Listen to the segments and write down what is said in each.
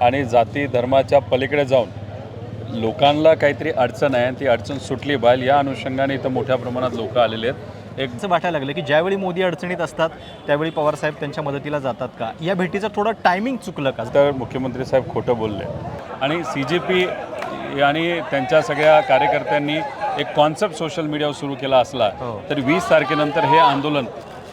आणि जाती धर्माच्या पलीकडे जाऊन लोकांना काहीतरी अडचण आहे, ती अडचण सुटली पाहिजे या अनुषंगाने इथं मोठ्या प्रमाणात लोक आलेले आहेत. एक असं वाटायला लागलं की ज्यावेळी मोदी अडचणीत असतात त्यावेळी पवारसाहेब त्यांच्या मदतीला जातात का? या भेटीचं थोडं टायमिंग चुकलं का? तर मुख्यमंत्री साहेब खोटं बोलले आणि CJP आणि त्यांच्या सगळ्या कार्यकर्त्यांनी एक कॉन्सेप्ट सोशल मीडियावर सुरू केला असला तर 20 तारखेनंतर हे आंदोलन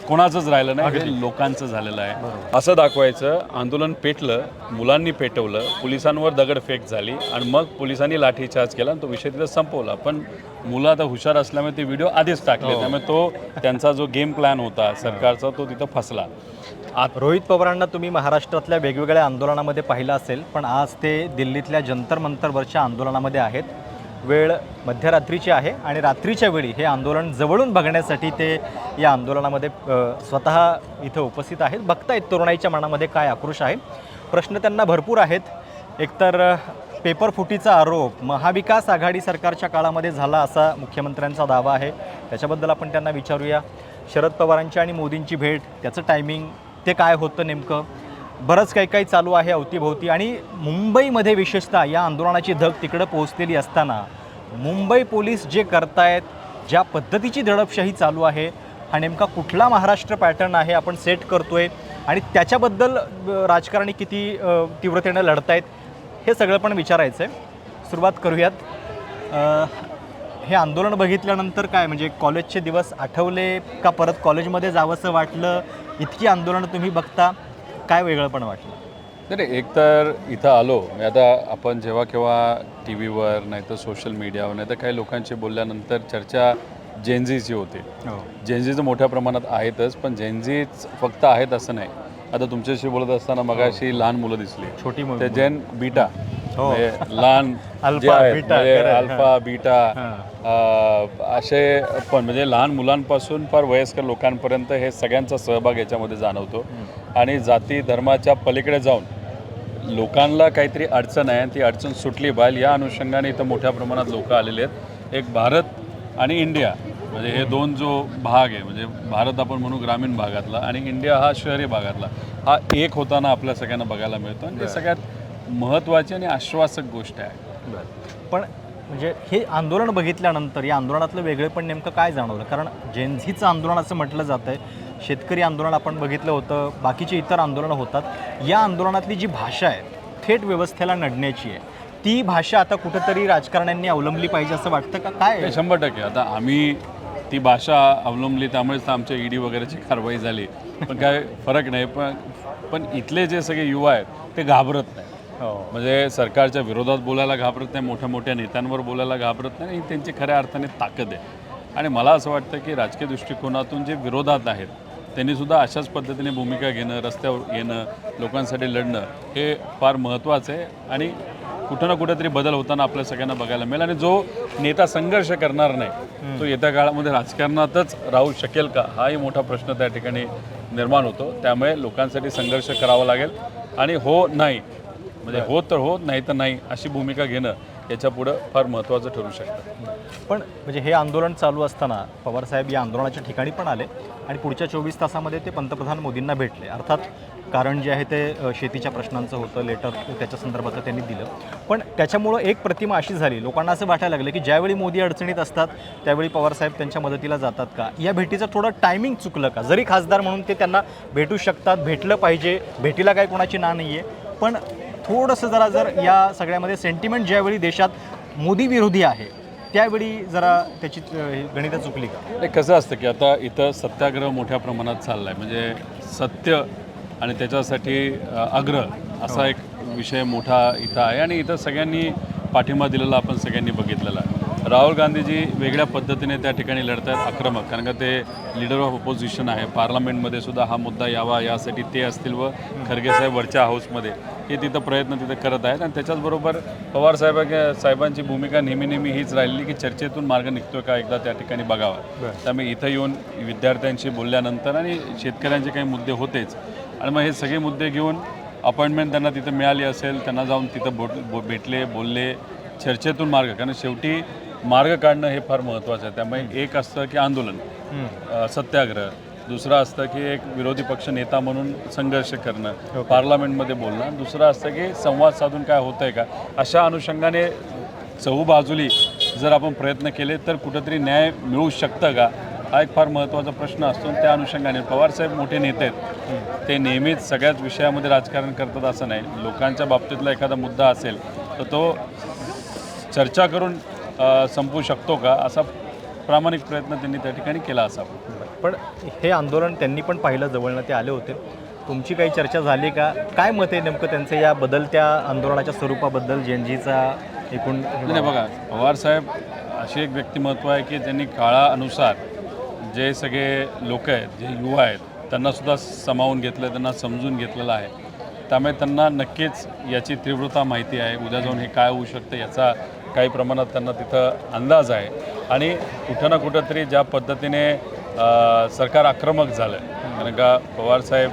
कोणाचंच राहिलं नाही, हे लोकांचं झालेलं आहे. असं दाखवायचं आंदोलन पेटलं, मुलांनी पेटवलं, पोलिसांवर दगडफेक झाली आणि मग पोलिसांनी लाठीचार्ज केला आणि तो विषय तिथं संपवला. पण मुलं आता हुशार असल्यामुळे ते व्हिडिओ आधीच टाकले, त्यामुळे तो त्यांचा जो गेम प्लॅन होता सरकारचा तो तिथं फसला. रोहित पवारांना तुम्ही महाराष्ट्रातल्या वेगवेगळ्या आंदोलनामध्ये पाहिलं असेल, पण आज ते दिल्लीतल्या जंतर मंतरवरच्या आंदोलनामध्ये आहेत. वेळ मध्यरात्रीची आहे आणि रात्रीच्या वेळी हे आंदोलन जवळून बघण्यासाठी ते या आंदोलनामध्ये स्वतः इथं उपस्थित आहेत. बघतायत तरुणाईच्या मनामध्ये काय आक्रोश आहे. प्रश्न त्यांना भरपूर आहेत. एकतर पेपर फुटीचा आरोप महाविकास आघाडी सरकारच्या काळामध्ये झाला असा मुख्यमंत्र्यांचा दावा आहे, त्याच्याबद्दल आपण त्यांना विचारूया. शरद पवारांची आणि मोदींची भेट, त्याचं टायमिंग ते काय होतं नेमकं, बरंच काही चालू आहे अवतीभोवती. आणि मुंबईमध्ये विशेषतः या आंदोलनाची धग तिकडं पोहोचलेली असताना मुंबई पोलीस जे करतायत, ज्या पद्धतीची दडपशाही चालू आहे, हा नेमका कुठला महाराष्ट्र पॅटर्न आहे आपण सेट करतोय आणि त्याच्याबद्दल राजकारणी किती तीव्रतेनं लढतायत, हे सगळं पण विचारायचं आहे. सुरुवात करूयात. हे आंदोलन बघितल्यानंतर काय म्हणजे कॉलेजचे दिवस आठवले का? परत कॉलेजमध्ये जावंसं वाटलं? इतकी आंदोलनं तुम्ही बघता, काय वेगळं पण वाटलं? नाही, एक तर इथं आलो मी आता, आपण जेव्हा केव्हा टी व्हीवर नाही तर सोशल मीडियावर नाही तर काही लोकांशी बोलल्यानंतर चर्चा जेनझीची होते. जेनझीचं मोठ्या प्रमाणात आहेतच, पण जेनझीच फक्त आहेत असं नाही. आता तुमच्याशी बोलत असताना मगाशी लहान मुलं दिसली, छोटी मुलं, ते जेन बीटा, लहान जे आहेत अल्फा बीटा असे पण म्हणजे लहान मुलांपासून फार वयस्कर लोकांपर्यंत हे सगळ्यांचा सहभाग याच्यामध्ये जाणवतो. आणि जाती धर्माच्या पलीकडे जाऊन लोकांना काहीतरी अडचण आहे, ती अडचण सुटली पाहिजे या अनुषंगाने इथं मोठ्या प्रमाणात लोक आलेले आहेत. एक भारत आणि इंडिया म्हणजे हे दोन जो भाग आहे, म्हणजे भारत आपण म्हणू ग्रामीण भागातला आणि इंडिया हा शहरी भागातला, हा एक होताना आपल्या सगळ्यांना बघायला मिळतो आणि ते सगळ्यात महत्त्वाची आणि आश्वासक गोष्ट आहे. पण म्हणजे हे आंदोलन बघितल्यानंतर या आंदोलनातलं वेगळेपण नेमकं काय जाणवलं? कारण जेनझीचं आंदोलन असं म्हटलं जातं आहे, शेतकरी आंदोलन आपण बघितलं होतं, बाकीचे इतर आंदोलनं होतात. या आंदोलनातली जी भाषा आहे थेट व्यवस्थेला नडण्याची आहे, ती भाषा आता कुठंतरी राजकारण्यांनी अवलंबली पाहिजे असं वाटतं का? काय 100% आता आम्ही ती भाषा अवलंबली त्यामुळेच तर आमच्या ED वगैरेची कारवाई झाली, पण काय फरक नाही. पण इथले जे सगळे युवा आहेत ते घाबरत नाही. म्हणजे सरकारच्या विरोधात बोलायला घाबरत नाही, मोठ्या मोठ्या नेत्यांवर बोलायला घाबरत नाही, ही त्यांची खऱ्या अर्थाने ताकद आहे. आणि मला असं वाटतं की राजकीय दृष्टिकोनातून जे विरोधात आहेत त्यांनीसुद्धा अशाच पद्धतीने भूमिका घेणं, रस्त्यावर येणं, लोकांसाठी लढणं हे फार महत्त्वाचं आहे. आणि कुठं ना कुठेतरी बदल होताना आपल्या सगळ्यांना बघायला मिळेल. आणि जो नेता संघर्ष करणार नाही तो येत्या काळामध्ये राजकारणातच राहू शकेल का, हाही मोठा प्रश्न त्या ठिकाणी निर्माण होतो. त्यामुळे लोकांसाठी संघर्ष करावा लागेल आणि हो नाही म्हणजे हो तर हो, नाही तर नाही अशी भूमिका घेणं याच्या पुढं फार महत्त्वाचं ठरू शकतं. पण म्हणजे हे आंदोलन चालू असताना पवारसाहेब या आंदोलनाच्या ठिकाणी पण आले आणि पुढच्या 24 तासामध्ये ते पंतप्रधान मोदींना भेटले. अर्थात कारण जे आहे ते शेतीच्या प्रश्नांचं होतं, लेटर त्याच्या संदर्भात त्यांनी दिलं. पण त्याच्यामुळं एक प्रतिमा अशी झाली, लोकांना असं वाटायला लागलं की ज्यावेळी मोदी अडचणीत असतात त्यावेळी पवारसाहेब त्यांच्या मदतीला जातात का? या भेटीचं थोडं टायमिंग चुकलं का? जरी खासदार म्हणून ते त्यांना भेटू शकतात, भेटलं पाहिजे, भेटीला काही कोणाची ना नाही आहे, पण थोडंसं जर या सगळ्यामध्ये सेंटिमेंट ज्यावेळी देशात मोदी विरोधी आहे त्यावेळी जरा त्याची गणितं चुकली का? कसं असतं की आता इथं सत्याग्रह मोठ्या प्रमाणात चालला आहे, म्हणजे सत्य आणि त्याच्यासाठी आग्रह असा एक विषय मोठा इथं आहे आणि इथं सगळ्यांनी पाठिंबा दिलेला आपण सगळ्यांनी बघितलेला आहे. राहुल गांधीजी वेगळ्या पद्धतीने त्या ठिकाणी लढत आहेत, आक्रमक, कारण का ते लीडर ऑफ अपोजिशन आहे. पार्लमेंटमध्ये सुद्धा हा मुद्दा यावा यासाठी ते असतील व खरगे साहेब वरच्या हाऊसमध्ये हे तिथं प्रयत्न तिथं करत आहेत. आणि त्याच्याचबरोबर पवार साहेबांची भूमिका नेहमी हीच राहिली की चर्चेतून मार्ग निघतोय का एकदा त्या ठिकाणी बघावा. त्यामुळे इथं येऊन विद्यार्थ्यांशी बोलल्यानंतर आणि शेतकऱ्यांचे काही मुद्दे होतेच आणि मग हे सगळे मुद्दे घेऊन अपॉइंटमेंट त्यांना तिथं मिळाली असेल, त्यांना जाऊन तिथं भेटले, बोलले, चर्चेतून मार्ग, कारण शेवटी मार्ग काढणं हे फार महत्त्वाचं आहे. त्यामुळे एक असतं की आंदोलन, सत्याग्रह, दुसरं असतं की एक विरोधी पक्ष नेता म्हणून संघर्ष करणं, पार्लमेंटमध्ये बोलणं. दुसरं असतं की संवाद साधून काय होतं आहे का, अशा अनुषंगाने चहूबाजूली जर आपण प्रयत्न केले तर कुठंतरी न्याय मिळू शकतं का, हा एक फार महत्त्वाचा प्रश्न असतो. आणि त्या अनुषंगाने पवारसाहेब मोठे नेते आहेत, ते नेहमीच सगळ्याच विषयामध्ये राजकारण करतात असं नाही. लोकांच्या बाबतीतला एखादा मुद्दा असेल तर तो चर्चा करून संपू शकतो का, असा प्रामाणिक प्रयत्न त्यांनी त्या ठिकाणी केला असावा. पण हे आंदोलन त्यांनी पण पाहिलं, जवळनं ते आले होते. तुमची काही चर्चा झाली का? काय मत आहे नेमकं त्यांचं या बदलत्या आंदोलनाच्या स्वरूपाबद्दल, जेएनजीचा एकूण? नाही बघा, पवारसाहेब अशी एक व्यक्तिमत्व आहे की त्यांनी काळानुसार जे सगळे लोक आहेत, जे युवा आहेत, त्यांनासुद्धा सामावून घेतलं, त्यांना समजून घेतलेलं आहे. त्यामुळे त्यांना नक्कीच याची तीव्रता माहिती आहे. उद्या जाऊन हे काय होऊ शकतं याचा काही प्रमाणात त्यांना तिथं अंदाज आहे. आणि कुठं ना कुठंतरी ज्या पद्धतीने सरकार आक्रमक झालं, कारण का पवारसाहेब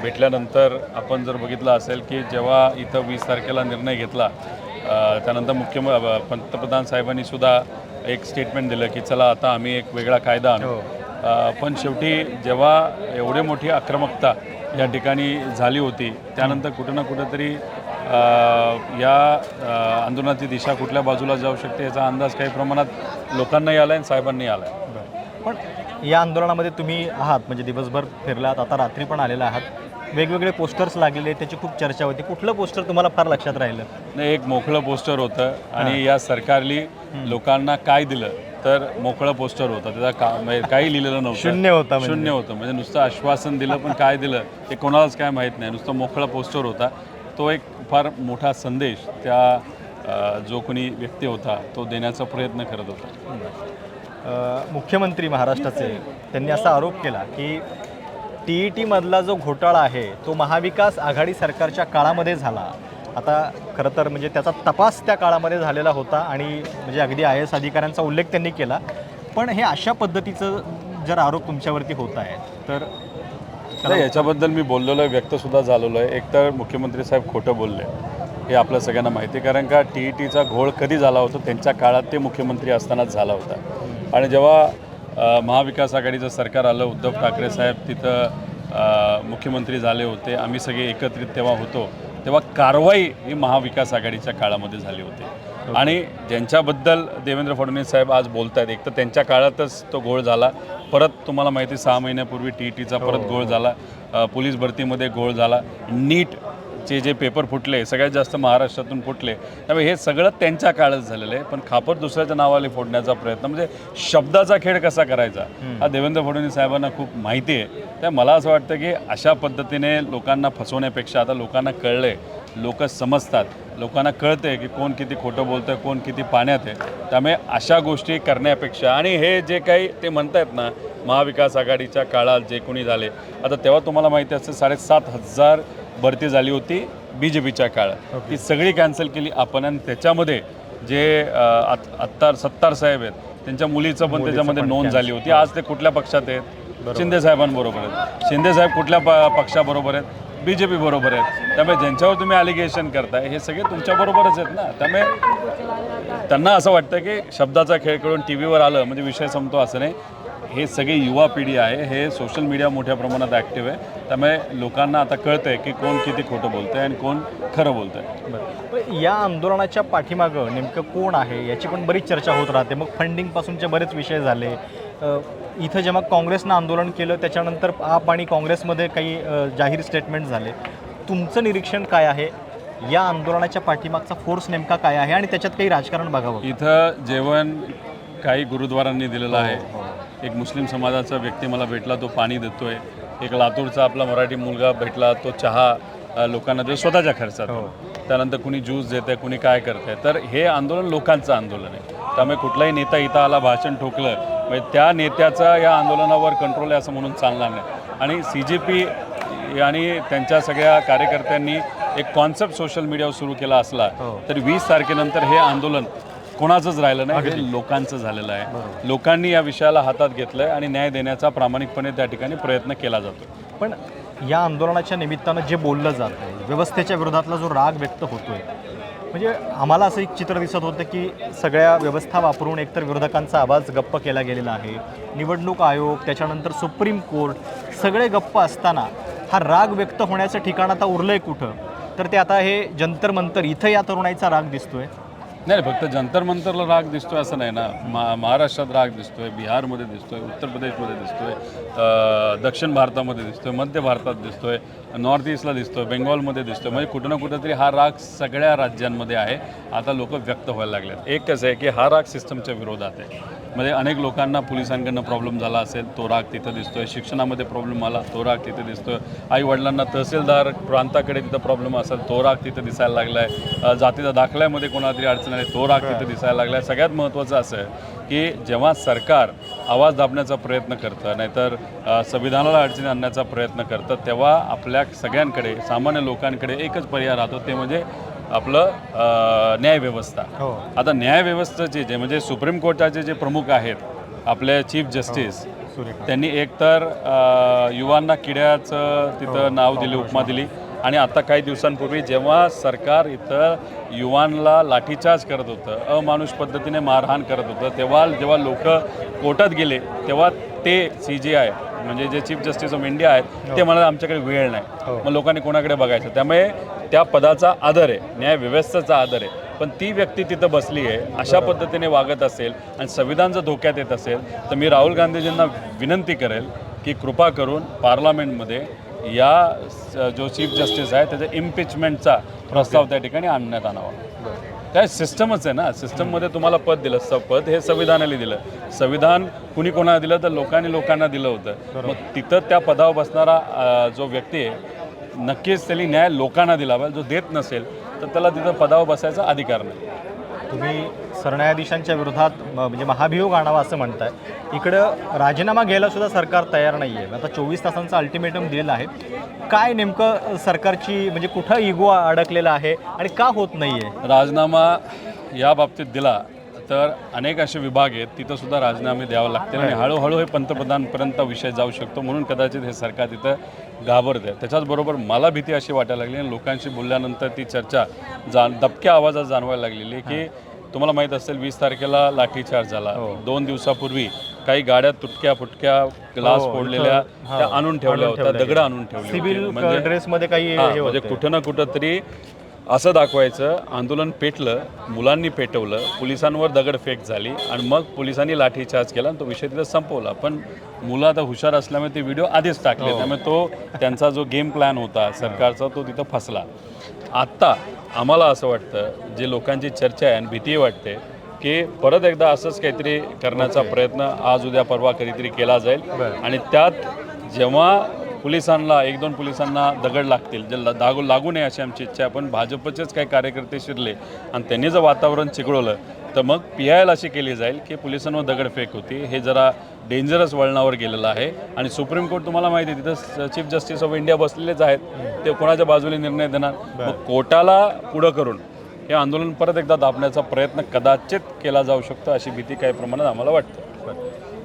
भेटल्यानंतर आपण जर बघितलं असेल की जेव्हा इथं 20 तारखेला निर्णय घेतला, त्यानंतर पंतप्रधान साहेबांनी सुद्धा एक स्टेटमेंट दिलं की चला आता आम्ही एक वेगळा कायदा आणू. पण शेवटी जेव्हा एवढी मोठी आक्रमकता या ठिकाणी झाली होती, त्यानंतर कुठं ना कुठंतरी या आंदोलनाची दिशा कुठल्या बाजूला जाऊ शकते याचा अंदाज काही प्रमाणात लोकांनाही आला आहे आणि साहेबांनी आला आहे. पण या आंदोलनामध्ये तुम्ही आहात, म्हणजे दिवसभर फिरलात, आता रात्री पण आलेला आहात. वेगवेगळे पोस्टर्स लागलेले, त्याची खूप चर्चा होती. कुठलं पोस्टर तुम्हाला फार लक्षात राहिलं? नाही, एक मोकळं पोस्टर होतं आणि या सरकारली लोकांना काय दिलं तर मोकळं पोस्टर होतं. त्याचा म्हणजे काही लिहिलेलं नव्हतं, शून्य होता. शून्य होतं, म्हणजे नुसतं आश्वासन दिलं पण काय दिलं ते कोणालाच काय माहीत नाही. नुसतं मोकळा पोस्टर होता. तो एक फार मोठा संदेश त्या जो कोणी व्यक्ती होता तो देण्याचा प्रयत्न करत होता. मुख्यमंत्री महाराष्ट्राचे त्यांनी असा आरोप केला की TET-मधला जो घोटाळा आहे तो महाविकास आघाडी सरकारच्या काळामध्ये झाला. आता खरं तर म्हणजे त्याचा तपास त्या काळामध्ये झालेला होता आणि म्हणजे अगदी IAS अधिकाऱ्यांचा उल्लेख त्यांनी केला. पण हे अशा पद्धतीचं जर आरोप तुमच्यावरती होत आहे तर नाही, याच्याबद्दल मी बोललेलो आहे, व्यक्तसुद्धा झालेलो आहे. एकतर मुख्यमंत्री साहेब खोटं बोलले हे आपल्या सगळ्यांना माहिती आहे, कारण का TETचा घोळ कधी झाला होता, त्यांच्या काळात ते मुख्यमंत्री असतानाच झाला होता. आणि जेव्हा महाविकास आघाडीचं सरकार आलं, उद्धव ठाकरे साहेब तिथं मुख्यमंत्री झाले होते, आम्ही सगळे एकत्रित तेव्हा होतो, तेव्हा कारवाई ही महाविकास आघाडीच्या काळामध्ये झाली होती. आणि ज्यांच्याबद्दल देवेंद्र फडणवीस साहेब आज बोलत आहेत, एक तर त्यांच्या काळातच तो घोळ झाला. परत तुम्हाला माहिती 6 महिन्यापूर्वी TETचा परत घोळ झाला, पोलीस भरतीमध्ये घोळ झाला, नीटचे जे पेपर फुटले सगळ्यात जास्त महाराष्ट्रातून फुटले. त्यामुळे हे सगळं त्यांच्या काळात झालेलं आहे. पण खापर दुसऱ्याच्या नावाने फोडण्याचा प्रयत्न, म्हणजे शब्दाचा खेळ कसा करायचा हा देवेंद्र फडणवीस साहेबांना खूप माहिती आहे. त्या मला असं वाटतं की अशा पद्धतीने लोकांना फसवण्यापेक्षा आता लोकांना कळलं आहे, लोक समजतात, लोकांना कळतं आहे की कोण किती खोटं बोलतं आहे, कोण किती पाण्यात आहे. त्यामुळे अशा गोष्टी करण्यापेक्षा, आणि हे जे काही ते म्हणत आहेत ना महाविकास आघाडीच्या काळात जे कोणी झाले, आता तेव्हा तुम्हाला माहिती असतं 7,500 भरती झाली होती BJPच्या काळात, ती सगळी कॅन्सल केली आपण. आणि त्याच्यामध्ये जे आत्ता सत्तार साहेब आहेत त्यांच्या मुलीचं पण त्याच्यामध्ये नोंद झाली होती. आज ते कुठल्या पक्षात आहेत? शिंदे साहेबांबरोबर आहेत. शिंदे साहेब कुठल्या पक्षाबरोबर आहेत? BJP बरोबर आहेत. त्यामुळे ज्यांच्यावर तुम्ही ॲलिगेशन करताय हे सगळे तुमच्याबरोबरच आहेत ना. त्यामुळे त्यांना असं वाटतं की शब्दाचा खेळ करून TVवर आलं म्हणजे विषय संपतो, असं नाही. हे सगळी युवा पिढी आहे, हे सोशल मीडिया मोठ्या प्रमाणात ॲक्टिव्ह आहे. त्यामुळे लोकांना आता कळतं आहे की कोण किती खोटं बोलतं आहे आणि कोण खरं बोलतं आहे. बरं, या आंदोलनाच्या पाठीमागं नेमकं कोण आहे याची पण बरीच चर्चा होत राहते. मग फंडिंगपासूनचे बरेच विषय झाले. इथं जेव्हा काँग्रेसनं आंदोलन केलं त्याच्यानंतर आप आणि काँग्रेसमध्ये काही जाहीर स्टेटमेंट झाले. तुमचं निरीक्षण काय आहे? या आंदोलनाच्या पाठीमागचा फोर्स नेमका काय आहे आणि त्याच्यात काही राजकारण बघावं? इथं जेवण काही गुरुद्वारांनी दिलेलं आहे. एक मुस्लिम समाजाचा व्यक्ती मला भेटला, तो पाणी देतोय. एक लातूरचा आपला मराठी मुलगा भेटला, तो चहा लोकांना देतो स्वतःच्या खर्चात. त्यानंतर कुणी ज्यूस देत आहे, कुणी काय करत आहे. तर हे आंदोलन लोकांचं आंदोलन आहे. त्यामुळे कुठलाही नेता इथं आला, भाषण ठोकलं म्हणजे त्या नेत्याचा या आंदोलनावर कंट्रोल आहे असं म्हणून चालणार नाही. आणि CJP आणि त्यांच्या सगळ्या कार्यकर्त्यांनी एक कॉन्सेप्ट सोशल मीडियावर सुरू केला असला तर 20 तारखेनंतर हे आंदोलन कोणाचंच राहिलं नाही, हे लोकांचं झालेलं आहे. लोकांनी या विषयाला हातात घेतलं आहे आणि न्याय देण्याचा प्रामाणिकपणे त्या ठिकाणी प्रयत्न केला जातो. पण या आंदोलनाच्या निमित्तानं जे बोललं जातं, व्यवस्थेच्या विरोधातला जो राग व्यक्त होतोय, म्हणजे आम्हाला असं एक चित्र दिसत होतं की सगळ्या व्यवस्था वापरून एकतर विरोधकांचा आवाज गप्प केला गेलेला आहे, निवडणूक आयोग, त्याच्यानंतर सुप्रीम कोर्ट, सगळे गप्प असताना हा राग व्यक्त होण्याचं ठिकाण आता उरलं आहे कुठं? तर ते आता हे जंतर मंतर इथं या तरुणाईचा राग दिसतोय. नाही, फक्त जंतर मंतरला राग दिसतोय असं नाही ना. महाराष्ट्रात राग दिसतोय, बिहारमध्ये दिसतोय, उत्तर प्रदेशमध्ये दिसतोय, दक्षिण भारतामध्ये दिसतोय, मध्य भारतात दिसतोय, नॉर्थ ईस्टला दिसतोय, बेंगॉलमध्ये दिसतोय. म्हणजे कुठं ना कुठंतरी हा राग सगळ्या राज्यांमध्ये आहे. आता लोक व्यक्त व्हायला लागलेत. एक कसं आहे की हा राग सिस्टमच्या विरोधात आहे. म्हणजे अनेक लोकांना पोलिसांकडनं प्रॉब्लेम झाला असेल, तो राग तिथं दिसतोय. शिक्षणामध्ये प्रॉब्लेम आला, तो राग तिथे दिसतोय. आई वडिलांना तहसीलदार प्रांताकडे तिथं प्रॉब्लेम असेल, तो राग तिथं दिसायला लागला आहे. जातीच्या दाखल्यामध्ये कोणाला तरी अडचण आली, तो राग तिथे दिसायला लागला आहे. सगळ्यात महत्त्वाचं असं आहे की जेव्हा सरकार आवाज दाबण्याचा प्रयत्न करतं, नाहीतर संविधानाला अडचणी आणण्याचा प्रयत्न करतं, तेव्हा आपल्या सगळ्यांकडे, सामान्य लोकांकडे एकच पर्याय राहतो, ते म्हणजे आपलं न्यायव्यवस्था. आता न्यायव्यवस्थेचे जे म्हणजे सुप्रीम कोर्टाचे जे प्रमुख आहेत, आपले चीफ जस्टिस, त्यांनी एकतर युवांना किड्याचं तिथं नाव दिले, उपमा दिली. आणि आता काही दिवसांपूर्वी जेव्हा सरकार इथं युवांना लाठीचार्ज करत होतं, अमानुष पद्धतीने मारहाण करत होतं, तेव्हा जेव्हा लोक कोर्टात गेले, तेव्हा ते CJI म्हणजे जे चीफ जस्टिस ऑफ इंडिया आहेत, ते म्हणाले आमच्याकडे वेळ नाही. मग लोकांनी कोणाकडे बघायचं? त्यामुळे त्या पदाचा आदर आहे, न्यायव्यवस्थेचा आदर आहे. पण ती व्यक्ती तिथं बसली आहे, अशा पद्धतीने वागत असेल आणि संविधान जर धोक्यात येत असेल, तर मी राहुल गांधीजींना विनंती करेल की कृपा करून पार्लमेंटमध्ये या जो चीफ जस्टिस आहे त्याच्या इम्पिचमेंटचा प्रस्ताव त्या ठिकाणी आणण्यात आणावा. काय सिस्टमच आहे ना. सिस्टममध्ये तुम्हाला पद दिलं, पद हे संविधानाने दिलं. संविधान कुणी कोणाला दिलं? तर लोकांना दिलं होतं. मग तिथं त्या पदावर बसणारा जो व्यक्ती आहे, नक्कीच त्यांनी न्याय लोकांना दिला पाहिजे. जो देत नसेल तर त्याला तिथं पदावर बसायचा अधिकार नाही. तुम्ही सरन्यायाधीशांच्या विरोधात म्हणजे महाभियोग आणावा असं म्हणताय. इकडं राजीनामा घ्यायला सुद्धा सरकार तयार नाही आहे. आता 24 तासांचा अल्टिमेटम दिलेला आहे. काय नेमकं सरकारची म्हणजे कुठं इगो अडकलेला आहे आणि का होत नाही आहे? राजीनामा या बाबतीत दिला तर अनेक असे विभाग आहेत, तिथं सुद्धा राजीनामे द्यावे लागतील आणि हळूहळू हे पंतप्रधानपर्यंत विषय जाऊ शकतो. म्हणून कदाचित हे सरकार तिथं घाबरते. त्याच्याचबरोबर मला भीती अशी वाटायला लागली, आणि लोकांशी बोलल्यानंतर ती चर्चा दबक्या आवाजात जाणवायला लागलेली की तुम्हाला माहीत असेल 20 तारखेला लाठीचार्ज झाला. 2 दिवसापूर्वी काही गाड्या तुटक्या फुटक्या ग्लास फोडलेल्या त्या आणून ठेवल्या होत्या, दगडं आणून ठेवली सिव्हिल ड्रेसमध्ये काही म्हणजे कुठं ना कुठं तरी असं दाखवायचं आंदोलन पेटलं, मुलांनी पेटवलं, पोलिसांवर दगडफेक झाली आणि मग पोलिसांनी लाठीचार्ज केला आणि तो विषय तिथं संपवला. पण मुलं आता हुशार असल्यामुळे ते व्हिडिओ आधीच टाकले, त्यामुळे तो त्यांचा जो गेम प्लॅन होता सरकारचा तो तिथं फसला. आत्ता आम्हाला असं वाटतं, जे लोकांची चर्चा आहे आणि भीती वाटते की परत एकदा असंच काहीतरी करण्याचा प्रयत्न आज उद्या परवा कधीतरी केला जाईल. आणि त्यात जेव्हा पोलिसांना 1-2 पोलिसांना दगड लागतील, जे लागू नये अशी आमची इच्छा आहे. पण भाजपचेच काही कार्यकर्ते शिरले आणि त्यांनी जर वातावरण चिघळवलं तर मग PIL अशी केली जाईल की पोलिसांवर दगडफेक होती. हे जरा डेंजरस वळणावर गेलेलं आहे. आणि सुप्रीम कोर्ट तुम्हाला माहिती आहे, तिथं चीफ जस्टिस ऑफ इंडिया बसलेलेच आहेत. ते कोणाच्या बाजूने निर्णय देणार? मग कोर्टाला पुढं करून हे आंदोलन परत एकदा दाबण्याचा प्रयत्न कदाचित केला जाऊ शकतो, अशी भीती काही प्रमाणात आम्हाला वाटते.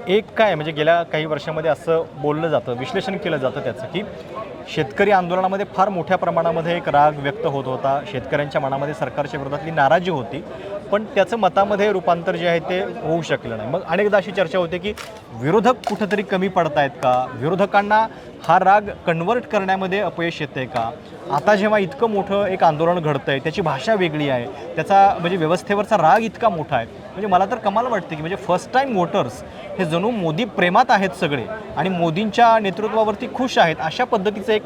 एक काय म्हणजे गेल्या काही वर्षामध्ये असं बोललं जातं, विश्लेषण केलं जातं त्याचं की शेतकरी आंदोलनामध्ये फार मोठ्या प्रमाणामध्ये एक राग व्यक्त होत होता. शेतकऱ्यांच्या मनामध्ये सरकारच्या विरोधातली नाराजी होती, पण त्याचं मतामध्ये रूपांतर जे आहे ते होऊ शकलं नाही. मग अनेकदा अशी चर्चा होते की विरोधक कुठंतरी कमी पडत आहेत का? विरोधकांना हा राग कन्वर्ट करण्यामध्ये अपयश येतं आहे का? आता जेव्हा इतकं मोठं एक आंदोलन घडतं आहे, त्याची भाषा वेगळी आहे, त्याचा म्हणजे व्यवस्थेवरचा राग इतका मोठा आहे, म्हणजे मला तर कमाल वाटते की म्हणजे फर्स्ट टाईम वोटर्स हे जणू मोदी प्रेमात आहेत सगळे आणि मोदींच्या नेतृत्वावरती खुश आहेत, अशा पद्धतीचं एक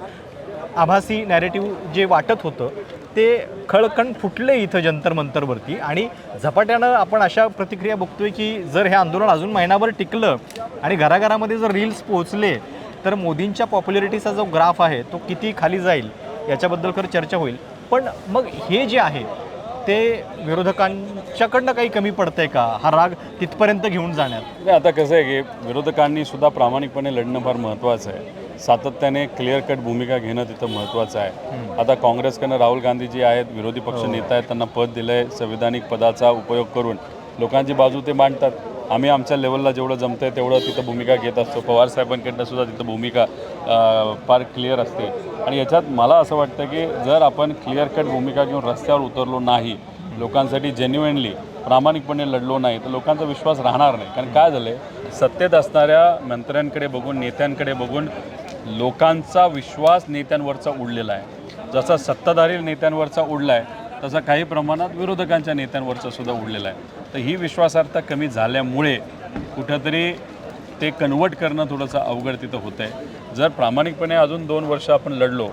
आभासी नॅरेटिव्ह जे वाटत होतं ते खळकण फुटले इथं जंतर मंतरवरती. आणि झपाट्यानं आपण अशा प्रतिक्रिया बघतोय की जर हे आंदोलन अजून महिनाभर टिकलं आणि घराघरामध्ये जर रील्स पोहोचले तर मोदींच्या पॉप्युलॅरिटीचा जो ग्राफ आहे तो किती खाली जाईल याच्याबद्दल खरं चर्चा होईल. पण मग हे जे आहे ते विरोधकांच्याकडनं काही कमी पडतंय का, हा राग तिथपर्यंत घेऊन जाण्यात? आता कसं आहे की विरोधकांनी सुद्धा प्रामाणिकपणे लढणं फार महत्त्वाचं आहे. सातत्याने क्लिअर कट भूमिका घेणं तिथं महत्त्वाचं आहे. आता काँग्रेसकडनं राहुल गांधीजी आहेत, विरोधी पक्ष नेता आहेत, त्यांना पद दिलं आहे. संविधानिक पदाचा उपयोग करून लोकांची बाजू ते मांडतात. आम्ही आमच्या लेवलला जेवढं जमतं आहे तेवढं तिथं भूमिका घेत असतो. पवारसाहेबांकडनं सुद्धा तिथं भूमिका फार क्लिअर असते. आणि याच्यात मला असं वाटतं की जर आपण क्लिअर कट भूमिका घेऊन रस्त्यावर उतरलो नाही, लोकांसाठी जेन्युइनली प्रामाणिकपणे लढलो नाही, तर लोकांचा विश्वास राहणार नाही. कारण काय झालं आहे, सत्तेत असणाऱ्या मंत्र्यांकडे बघून, नेत्यांकडे बघून लोकांचा विश्वास नेत्यांवरचा उडलेला आहे. जसा सत्ताधारी नेत्यांवरचा उडला आहे तसा काही प्रमाणात विरोधकांच्या नेत्यांवरचा सुद्धा उडलेला आहे. तर ही विश्वासार्हता कमी झाल्यामुळे कुठंतरी ते कन्वर्ट करणं थोडंसं अवघड तिथं होतं आहे. जर प्रामाणिकपणे अजून 2 वर्ष आपण लढलो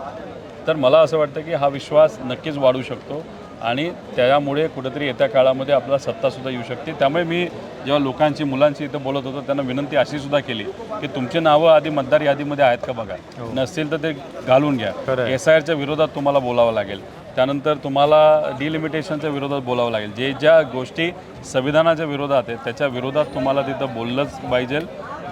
तर मला असं वाटतं की हा विश्वास नक्कीच वाढू शकतो आणि त्यामुळे कुठंतरी येत्या काळामध्ये आपला सत्तासुद्धा येऊ शकते. त्यामुळे मी जेव्हा लोकांची, मुलांची इथं बोलत होतो त्यांना विनंती अशी सुद्धा केली की तुमची नावं आधी मतदार यादीमध्ये आहेत का बघा, नसतील तर ते घालून घ्या. SIRच्या विरोधात तुम्हाला बोलावं लागेल, त्यानंतर तुम्हाला डिलिमिटेशनच्या विरोधात बोलावं लागेल. जे ज्या गोष्टी संविधानाच्या विरोधात आहेत त्याच्या विरोधात तुम्हाला तिथं बोललंच पाहिजे.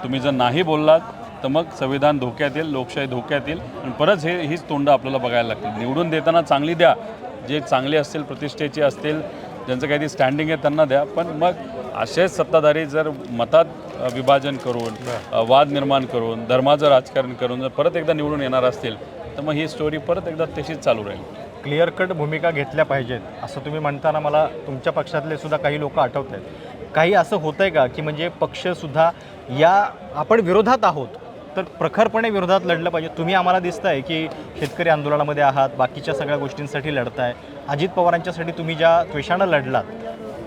तुम्ही जर नाही बोललात तर मग संविधान धोक्यात येईल, लोकशाही धोक्यात येईल आणि परत हीच तोंडं आपल्याला बघायला लागतील. निवडून देताना चांगली द्या, जे चांगले असतील, प्रतिष्ठेचे असतील, ज्यांचं काही स्टँडिंग आहे त्यांना द्या. पण मग असेच सत्ताधारी जर मतात विभाजन करून, वाद निर्माण करून, धर्माचं राजकारण करून जर परत एकदा निवडून येणार असतील तर मग ही स्टोरी परत एकदा तशीच चालू राहील. क्लिअर कट भूमिका घेतल्या पाहिजेत असं तुम्ही म्हणताना मला तुमच्या पक्षातले सुद्धा काही लोक आठवत आहेत. काही असं होतं आहे का की म्हणजे पक्षसुद्धा या आपण विरोधात आहोत तर प्रखरपणे विरोधात लढलं पाहिजे? तुम्ही आम्हाला दिसत आहे की शेतकरी आंदोलनामध्ये आहात, बाकीच्या सगळ्या गोष्टींसाठी लढताय. अजित पवारांच्यासाठी तुम्ही ज्या त्वेषानं लढलात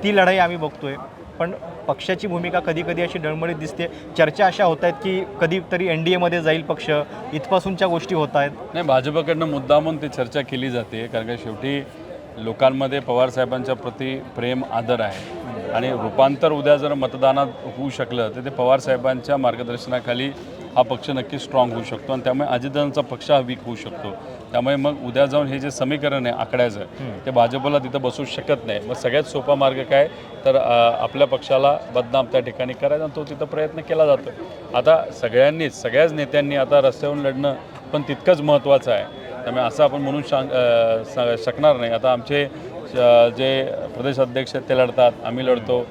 ती लढाई आम्ही बघतोय, पण पक्षाची भूमिका कधी कधी अशी डळमळीत दिसते. चर्चा अशा होत आहेत की कधीतरी NDAमध्ये जाईल पक्ष, इथपासूनच्या गोष्टी होत आहेत. नाही, भाजपकडनं मुद्दामून ती चर्चा केली जाते कारण का शेवटी लोकांमध्ये पवारसाहेबांच्या प्रति प्रेम, आदर आहे आणि रूपांतर उद्या जर मतदानात होऊ शकलं तर ते पवारसाहेबांच्या मार्गदर्शनाखाली हा पक्ष नक्की स्ट्रॉंग होऊ शकतो आणि त्यामुळे अजितदादांचा पक्ष हा वीक होऊ शकतो. त्यामुळे मग उद्या जाऊन हे जे समीकरण आहे आकड्याचं ते भाजपला तिथं बसू शकत नाही. मग सगळ्यात सोपा मार्ग काय तर आपल्या पक्षाला बदनाम त्या ठिकाणी करायचा आणि तो तिथं प्रयत्न केला जातो. आता सगळ्याच नेत्यांनी आता रस्त्यावरून लढणं पण तितकंच महत्त्वाचं आहे. त्यामुळे असं आपण म्हणून शकणार नाही. आता आमचे जे प्रदेश अध्यक्ष आहेत ते लढतात, आम्ही लढतो.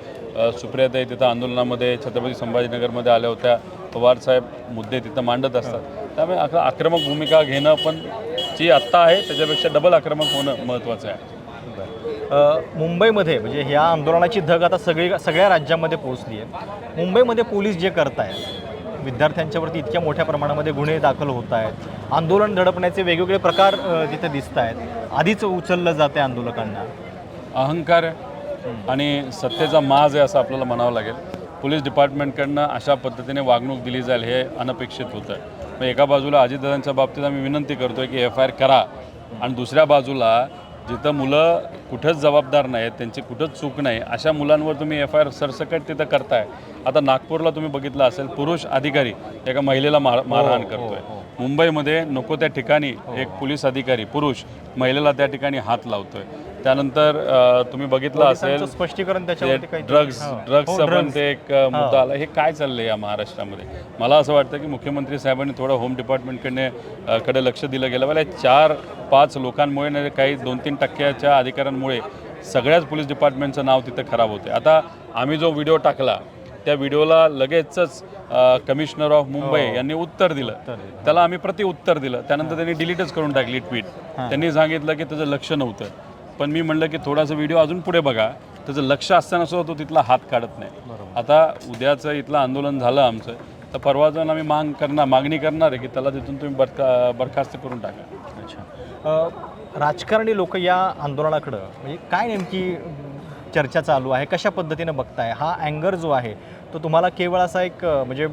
सुप्रियाताई तिथं आंदोलनामध्ये छत्रपती संभाजीनगरमध्ये आल्या होत्या. पवारसाहेब मुद्दे तिथं मांडत असतात. त्यामुळे आक्रमक भूमिका घेणं पण जी आत्ता आहे त्याच्यापेक्षा डबल आक्रमक होणं महत्त्वाचं आहे. मुंबईमध्ये म्हणजे ह्या आंदोलनाची धग आता सगळ्या राज्यामध्ये पोहोचली आहे. मुंबईमध्ये पोलीस जे करत आहेत, विद्यार्थ्यांच्यावरती इतक्या मोठ्या प्रमाणामध्ये गुन्हे दाखल होत आहेत, आंदोलन दडपण्याचे वेगवेगळे प्रकार तिथे दिसत आहेत. आधीच उचललं जाते आंदोलकांना. अहंकार आणि सत्तेचा माज आहे असं आपल्याला म्हणावं लागेल. पोलीस डिपार्टमेंटकडनं अशा पद्धतीने वागणूक दिली जाईल हे अनपेक्षित होतं. मग एका बाजूला अजितदादांच्या बाबतीत आम्ही विनंती करतो आहे की FIR करा आणि दुसऱ्या बाजूला जिथं मुलं कुठंच जबाबदार नाहीत, त्यांची कुठंच चूक नाही, अशा मुलांवर तुम्ही FIR सरसकट तिथं करताय. आता नागपूरला तुम्ही बघितलं असेल, पुरुष अधिकारी एका महिलेला मारहाण करतोय. मुंबईमध्ये नको त्या ठिकाणी एक पोलीस अधिकारी पुरुष महिलेला त्या ठिकाणी हात लावतोय. त्यानंतर तुम्ही बघितलं असेल स्पष्टीकरण ड्रग्सचं पण ते एक मुद्दा आला. हे काय चाललंय या महाराष्ट्रामध्ये? मला असं वाटतं की मुख्यमंत्री साहेबांनी थोडं होम डिपार्टमेंटकडे लक्ष दिलं गेलं. मला 4-5 लोकांमुळे काही 2-3% अधिकाऱ्यांमुळे सगळ्याच पोलीस डिपार्टमेंटचं नाव तिथं खराब होते. आता आम्ही जो व्हिडिओ टाकला त्या व्हिडिओला लगेचच कमिशनर ऑफ मुंबई यांनी उत्तर दिलं. त्याला आम्ही प्रतिउत्तर दिलं. त्यानंतर त्यांनी डिलीटच करून टाकली ट्विट. त्यांनी सांगितलं की त्याचं लक्ष नव्हतं. पण मी म्हणलं की थोडासा व्हिडिओ अजून पुढे बघा. त्याचं लक्ष असताना सुद्धा तो तिथला हात काढत नाही. आता उद्याचं इथलं आंदोलन झालं आमचं तर परवा जाऊन आम्ही मागणी करणार आहे की त्याला तिथून तुम्ही बरखास्त करून टाका. अच्छा, राजकारणी लोक या आंदोलनाकडं म्हणजे काय नेमकी चर्चा चालू आहे, कशा पद्धतीनं बघताय? हा अँगर जो आहे तो तुम्हाला केवळ असा एक म्हणजे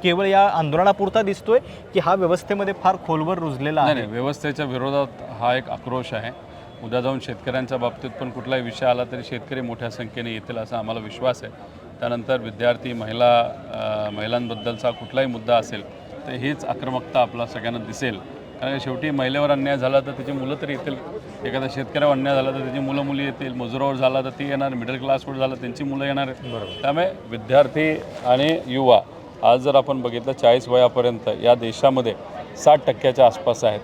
केवळ या आंदोलनापुरता दिसतोय की हा व्यवस्थेमध्ये फार खोलवर रुजलेला आहे? नाही, व्यवस्थेच्या विरोधात हा एक आक्रोश आहे. उद्या जाऊन शेतकऱ्यांच्या बाबतीत पण कुठलाही विषय आला तरी शेतकरी मोठ्या संख्येने येतील असा आम्हाला विश्वास आहे. त्यानंतर विद्यार्थी, महिलांबद्दलचा कुठलाही मुद्दा असेल तर हीच आक्रमकता आपला सगळ्यांना दिसेल. कारण शेवटी महिलेवर अन्याय झाला तर त्याची मुलं तरी येतील. एखाद्या शेतकऱ्यावर अन्याय झाला तर त्याची मुली येतील. मजुरावर झाला तर ती येणार. मिडल क्लासवर झाला त्यांची मुलं येणार आहेत. त्यामुळे विद्यार्थी आणि युवा आज जर आपण बघितलं 40 वयापर्यंत या देशामध्ये 60% आसपास आहेत,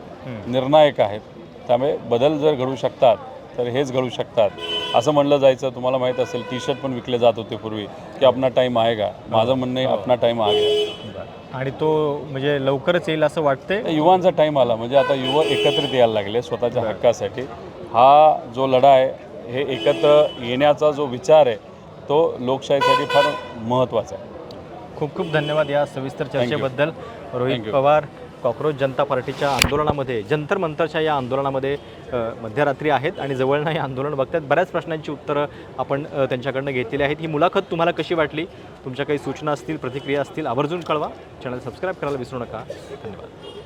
निर्णायक आहेत. त्यामुळे बदल जर घडू शकतात तर हेच घडू शकतात असं म्हणलं जायचं, तुम्हाला माहीत असेल टी शर्ट पण विकले जात होते पूर्वी की अपना टाईम आहे का, माझं म्हणणं आहे अपना टाईम आ गया. आणि तो म्हणजे लवकरच येईल असं वाटतंय. युवांचा टाईम आला, म्हणजे आता युवा एकत्रित यायला लागले स्वतःच्या हक्कासाठी. हा जो लढा आहे, हे एकत्र येण्याचा जो विचार आहे तो लोकशाहीसाठी फार महत्त्वाचा आहे. खूप खूप धन्यवाद या सविस्तर चर्चेबद्दल. Rohit Thank you. Pawar cockroach जनता पार्टीच्या आंदोलनामध्ये, जंतर मंतरच्या या आंदोलनामध्ये मध्यरात्री आहेत आणि जवळनं हे आंदोलन बघतात. बऱ्याच प्रश्नांची उत्तरं आपण त्यांच्याकडनं घेतलेली आहेत. ही मुलाखत तुम्हाला कशी वाटली? तुमच्या काही सूचना असतील, प्रतिक्रिया असतील, आवर्जून कळवा. चॅनल सबस्क्राईब करायला विसरू नका. धन्यवाद.